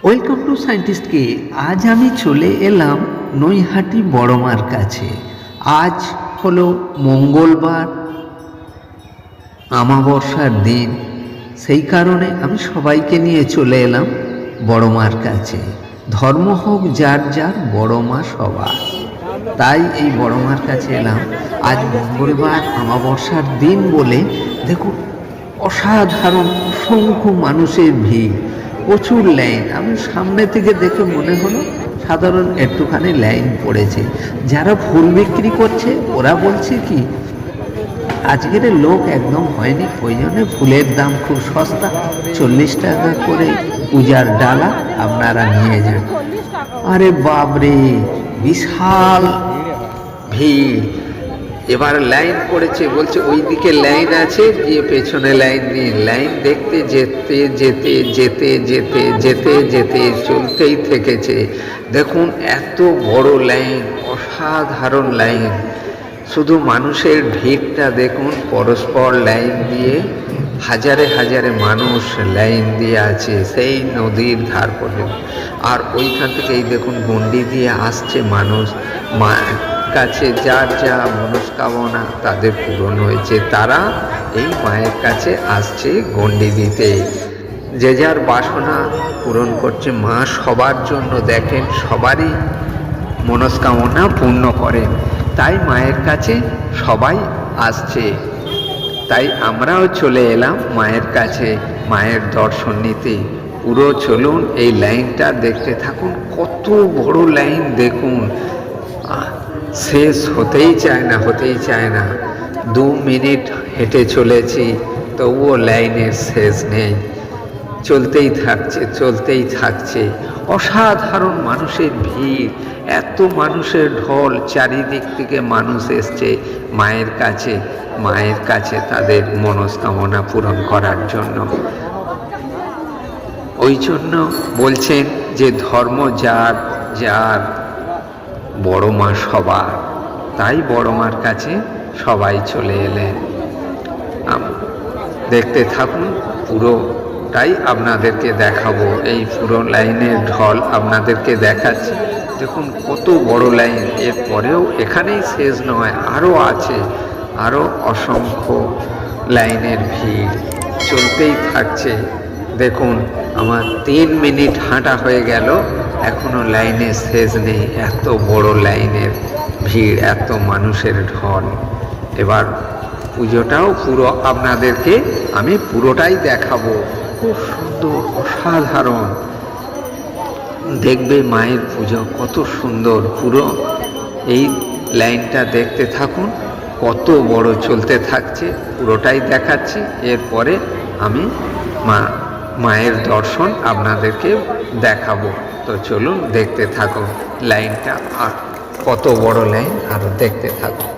Welcome to সায়েন্টিস্টকে। আজ আমি চলে এলাম নৈহাটি বড়মার কাছে। আজ হলো মঙ্গলবার, আমাবস্যার দিন। সেই কারণে আমি সবাইকে নিয়ে চলে এলাম বড়মার কাছে। ধর্ম হোক যার যার, বড়মা সবার। তাই এই বড়মার কাছে এলাম। আজ মঙ্গলবার, আমাবস্যার দিন বলে দেখুন অসাধারণ অসংখ্য মানুষের ভিড়, প্রচুর লাইন। আমি সামনে থেকে দেখে মনে হলো সাধারণ একটুখানি লাইন পড়েছে। যারা ফুল বিক্রি করছে ওরা বলছে কি আজকের লোক একদম হয়নি, ওই জন্য ফুলের দাম খুব সস্তা, 40 টাকা করে পূজার ডালা আপনারা নিয়ে যান। আরে বাপরে, বিশাল ভিড়। এবার লাইন পড়েছে, বলছে ওই দিকে লাইন আছে, গিয়ে পেছনে লাইন নিয়ে লাইন দেখতে যেতে যেতে যেতে যেতে যেতে যেতে চলতেই থেকেছে। দেখুন এত বড় লাইন, অসাধারণ লাইন। শুধু মানুষের ভিড়টা দেখুন, পরস্পর লাইন দিয়ে হাজারে হাজারে মানুষ লাইন দিয়ে আছে সেই নদীর ধার পর্যন্ত। আর ওইখান থেকে এই দেখুন গণ্ডি দিয়ে আসছে মানুষ। মায়ের কাছে যার যা মনস্কামনা তাদের পূরণ হয়েছে, তারা এই মায়ের কাছে আসছে গণ্ডি দিতে, যে যার বাসনা পূরণ করছে। মা সবার জন্য দেখেন, সবারই মনস্কামনা পূর্ণ করেন। তাই মায়ের কাছে সবাই আসছে। তাই আমরাও চলে এলাম মায়ের কাছে মায়ের দর্শন নিতে। পুরো চলুন এই লাইনটা দেখতে থাকুন, কত বড় লাইন দেখুন, শেষ হতেই চায় না, হতেই চায় না। 2 মিনিট হেঁটে চলেছি, তবুও লাইনের শেষ নেই, চলতেই থাকছে চলতেই থাকছে। অসাধারণ মানুষের ভিড়, এত মানুষের ঢল, চারিদিক থেকে মানুষ এসছে মায়ের কাছে, মায়ের কাছে তাদের মনস্কামনা পূরণ করার জন্য। ওই জন্য বলছেন যে ধর্ম যার যার, বড় মা সবার। তাই বড় মার কাছে সবাই চলে এলেন। দেখতে থাকুন, পুরোটাই আপনাদেরকে দেখাবো। এই পুরো লাইনের ঢল আপনাদেরকে দেখাচ্ছি। দেখুন কত বড় লাইন। এরপরেও এখানেই শেষ নয়, আরও আছে, আরও অসংখ্য লাইনের ভিড় চলতেই থাকছে। দেখুন আমার 3 মিনিট হাঁটা হয়ে গেল, এখনো লাইনের শেষ নেই। এত বড় লাইনের ভিড়, এত মানুষের ঢল। এবার পুজোটাও পুরো আপনাদেরকে আমি পুরোটাই দেখাবো। খুব সুন্দর, অসাধারণ। দেখবে মায়ের পুজো কত সুন্দর। পুরো এই লাইনটা দেখতে থাকুন, কত বড় চলতে থাকছে, পুরোটাই দেখাচ্ছি। এরপরে আমি মায়ের দর্শন আপনাদেরকে দেখাবো। তো চলুন দেখতে থাকুন লাইনটা, আর কত বড় লাইন, আর দেখতে থাকুন।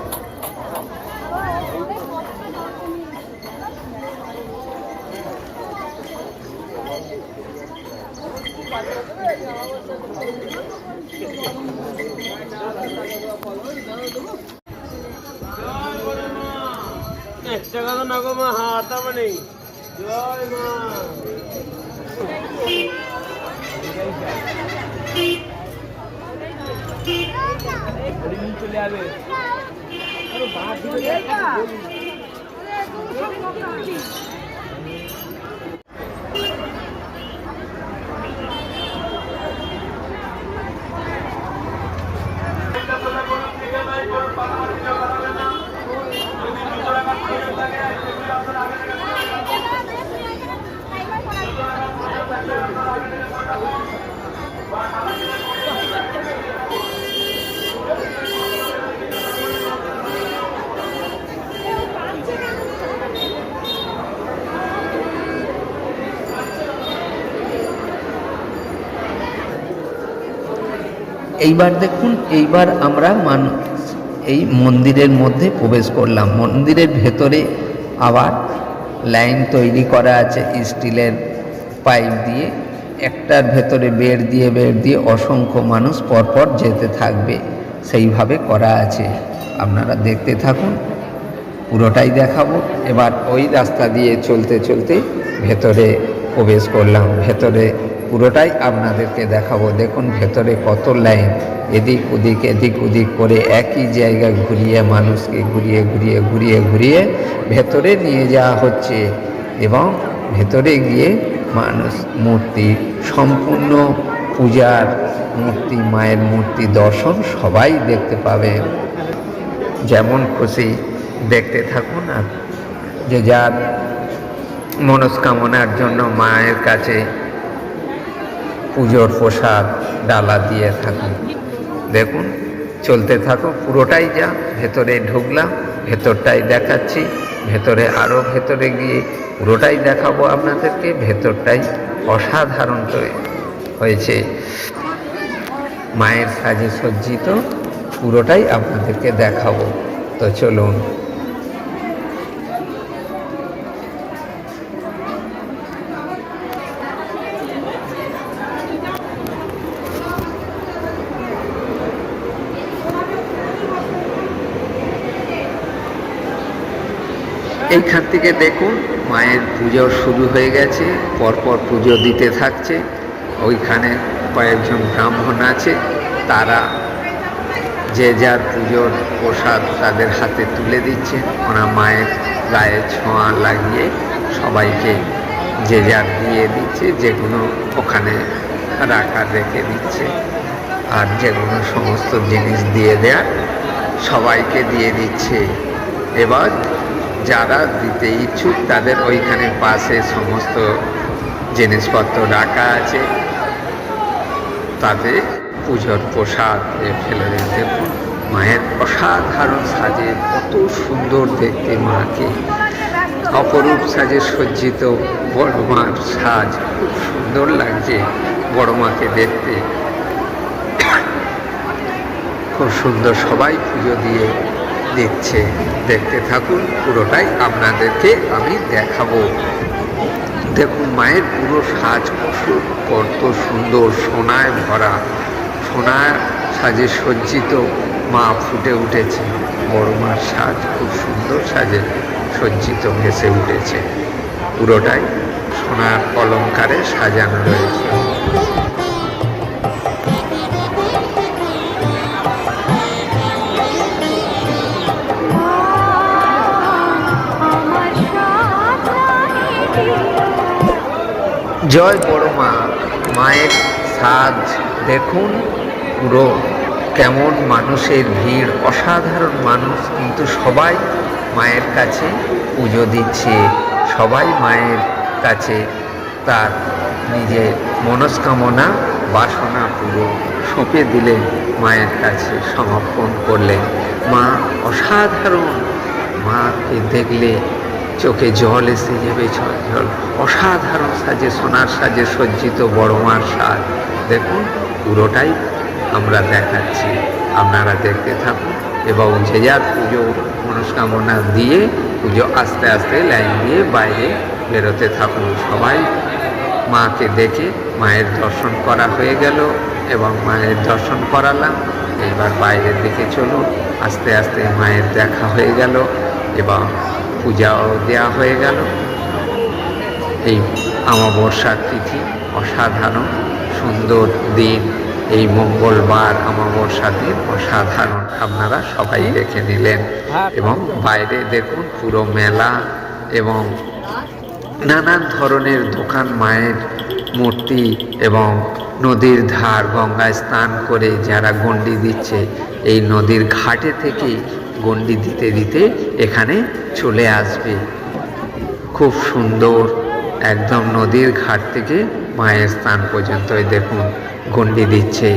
টাকা তো নাগো মা, হাতা মানে জয় মা। চলে যাবে এইবার দেখুন, এইবার আমরা এই মন্দিরের মধ্যে প্রবেশ করলাম। মন্দিরের ভেতরে আবার লাইন তৈরি করা আছে স্টিলের পাইপ দিয়ে, একটার ভেতরে বেড় দিয়ে অসংখ্য মানুষ পরপর যেতে থাকবে, সেইভাবে করা আছে। আপনারা দেখতে থাকুন, পুরোটাই দেখাবো। এবার ওই রাস্তা দিয়ে চলতে চলতে ভেতরে প্রবেশ করলাম। ভেতরে পুরোটাই আপনাদেরকে দেখাবো। দেখুন ভেতরে কত লাইন, এদিক ওদিক করে একই জায়গায় ঘুরিয়ে মানুষকে ঘুরিয়ে ভেতরে নিয়ে যাওয়া হচ্ছে এবং ভেতরে গিয়ে মানুষ মূর্তি সম্পূর্ণ পূজার মূর্তি, মায়ের মূর্তি দর্শন সবাই দেখতে পাবে। যেমন খুশি দেখতে থাকুন আর যে যার মনস্কামনার জন্য মায়ের কাছে পুজোর প্রসাদ ডালা দিয়ে থাকুন। দেখুন চলতে থাকো, পুরোটাই যা ভেতরে ঢুকলাম, ভেতরটাই দেখাচ্ছি, ভেতরে আরও ভেতরে গিয়ে পুরোটাই দেখাবো আপনাদেরকে। ভেতরটাই অসাধারণ হয়েছে, মায়ের সাজে সজ্জিত, পুরোটাই আপনাদেরকে দেখাবো। তো চলুন। এইখান থেকে দেখুন মায়ের পুজো শুরু হয়ে গেছে, পরপর পুজো দিতে থাকছে। ওইখানে কয়েকজন ব্রাহ্মণ আছে, তারা যে যার পুজোর প্রসাদ তাদের হাতে তুলে দিচ্ছে। ওরা মায়ের গায়ে ছোঁয়া লাগিয়ে সবাইকে যে যার দিয়ে দিচ্ছে, যেগুলো ওখানে রেখে দিচ্ছে, আর যেগুলো সমস্ত জিনিস দিয়ে দেওয়ার সবাইকে দিয়ে দিচ্ছে। এবার যারা দিতে ইচ্ছুক তাদের ওইখানে পাশে সমস্ত জিনিসপত্র রাখা আছে, তাতে পুজোর প্রসাদ ফেলে দিতে। মায়ের অসাধারণ সাজে, কত সুন্দর দেখতে মাকে, অপরূপ সাজে সজ্জিত বড় মার সাজ, খুব সুন্দর লাগছে বড় মাকে দেখতে, খুব সুন্দর। সবাই পুজো দিয়ে দিচ্ছে, দেখতে থাকুন, পুরোটাই আপনাদেরকে আমি দেখাবো। দেখুন মায়ের পুরো সাজ কত সুন্দর, সোনায় ভরা, সোনার সাজে সজ্জিত মা ফুটে উঠেছে। বড় মার সাজ খুব সুন্দর সাজে সজ্জিত ভেসে উঠেছে, পুরোটাই সোনার অলংকারে সাজানো রয়েছে। জয় বড় মা। মায়ের সাজ দেখুন পুরো কেমন, মানুষের ভিড়, অসাধারণ মানুষ, কিন্তু সবাই মায়ের কাছে পুজো দিচ্ছে। সবাই মায়ের কাছে তার নিজের মনস্কামনা বাসনা পুরো সঁপে দিলেন, মায়ের কাছে সমর্পণ করলেন। মা অসাধারণ, মাকে দেখলে চোখে জল এসে যাবে, জল। অসাধারণ সাজে, সোনার সাজে সজ্জিত বড় মার সাজ দেখুন, পুরোটাই আমরা দেখাচ্ছি, আপনারা দেখতে থাকুন এবং যে যার পুজো মনস্কামনা দিয়ে পুজো আস্তে আস্তে লাইন দিয়ে বাইরে বেরোতে থাকুন। সবাই মাকে দেখে মায়ের দর্শন করা হয়ে গেল এবং মায়ের দর্শন করালাম। এবার বাইরের দিকে চলুন, আস্তে আস্তে মায়ের দেখা হয়ে গেল এবং পূজাও দেওয়া হয়ে গেল। এই অমাবস্যার তিথি, অসাধারণ সুন্দর দিন, এই মঙ্গলবার অমাবস্যা দিন অসাধারণ, আপনারা সবাই দেখে নিলেন। এবং বাইরে দেখুন পুরো মেলা এবং নানান ধরনের দোকান, মায়ের মূর্তি এবং নদীর ধার, গঙ্গায় স্নান করে যারা গণ্ডি দিচ্ছে, এই নদীর ঘাটে থেকে গণ্ডি দিতে দিতে এখানে চলে আসবে। খুব সুন্দর, একদম নদীর ঘাট থেকে মায়ের স্থান পর্যন্ত দেখুন গণ্ডি দিচ্ছে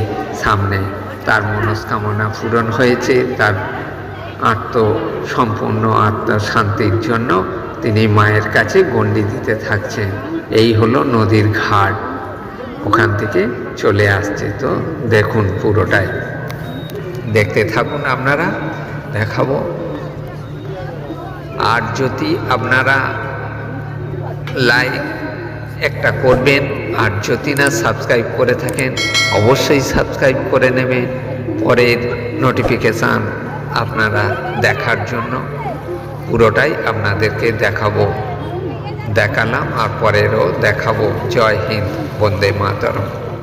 সামনে। তার মনস্কামনা পূরণ হয়েছে, তার সম্পূর্ণ আত্মার শান্তির জন্য তিনি মায়ের কাছে গণ্ডি দিতে থাকছেন। এই হলো নদীর ঘাট, ওখান থেকে চলে আসছে। তো দেখুন পুরোটাই দেখতে থাকুন, আপনারা দেখাবো। আর যদি আপনারা লাইক একটা করবেন, আর যদি না সাবস্ক্রাইব করে থাকেন অবশ্যই সাবস্ক্রাইব করে নেবেন, পরের নোটিফিকেশান আপনারা দেখার জন্য। পুরোটাই আপনাদেরকে দেখাবো। দেখালাম আর পরেরও দেখাবো। জয় হিন্দ, বন্দে মাতরম।